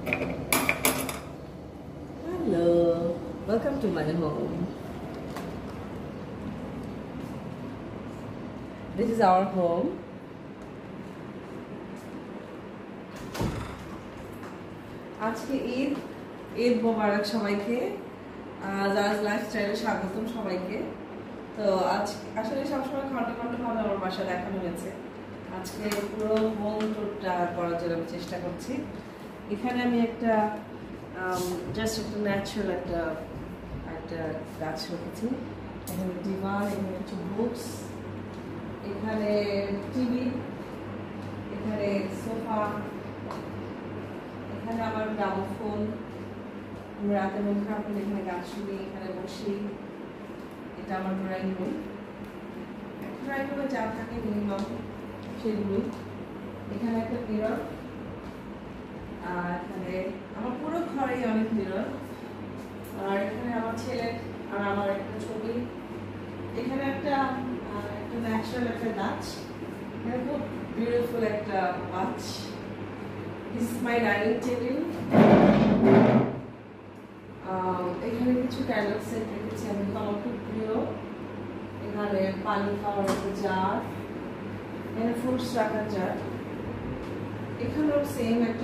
Hello, welcome to my home. This is our home. আজকে ঈদ মোবারক সবাইকে। জাজ লাইফস্টাইলে স্বাগতম সবাইকে। তো আজ আসলে সবসময় খন্ডে খন্ডে ভাবে আমার বাসা দেখানো হয়েছে, আজকে পুরো হোম ট্যুরটা করার জন্য আমি চেষ্টা করছি। এখানে আমি একটা জাস্ট একটা ন্যাচারাল একটা গাছ রেখেছি। এখানে ডিভান, এখানে কিছু বুকস, এখানে টিভি, এখানে সোফা, এখানে আমার গ্রামোফোন। আমি রাতে মন খারাপ হলে এখানে গান শুনি, এখানে বসি। এটা আমার ড্রয়িং রুম। ড্রয়িং রুমে যা থাকে মিনিমাম সেগুলোই। এখানে একটা মিরর, আর এখানে আমার পুরো ঘরেই অনেক মিরর। আর এখানে আমার ছেলে আর আমার একটা ছবি। এখানে একটা ন্যাচারাল একটা গাছ, এখানে খুব বিউটিফুল একটা গাছ। This is my dining table. এখানে কিছু ক্যান্ডেল সেট রেখেছি আমি, তো আমার খুব প্রিয়। এখানে পানি খাওয়ার একটা জার, এখানে ফ্রুটস রাখার জার। এখানেও সেম একটা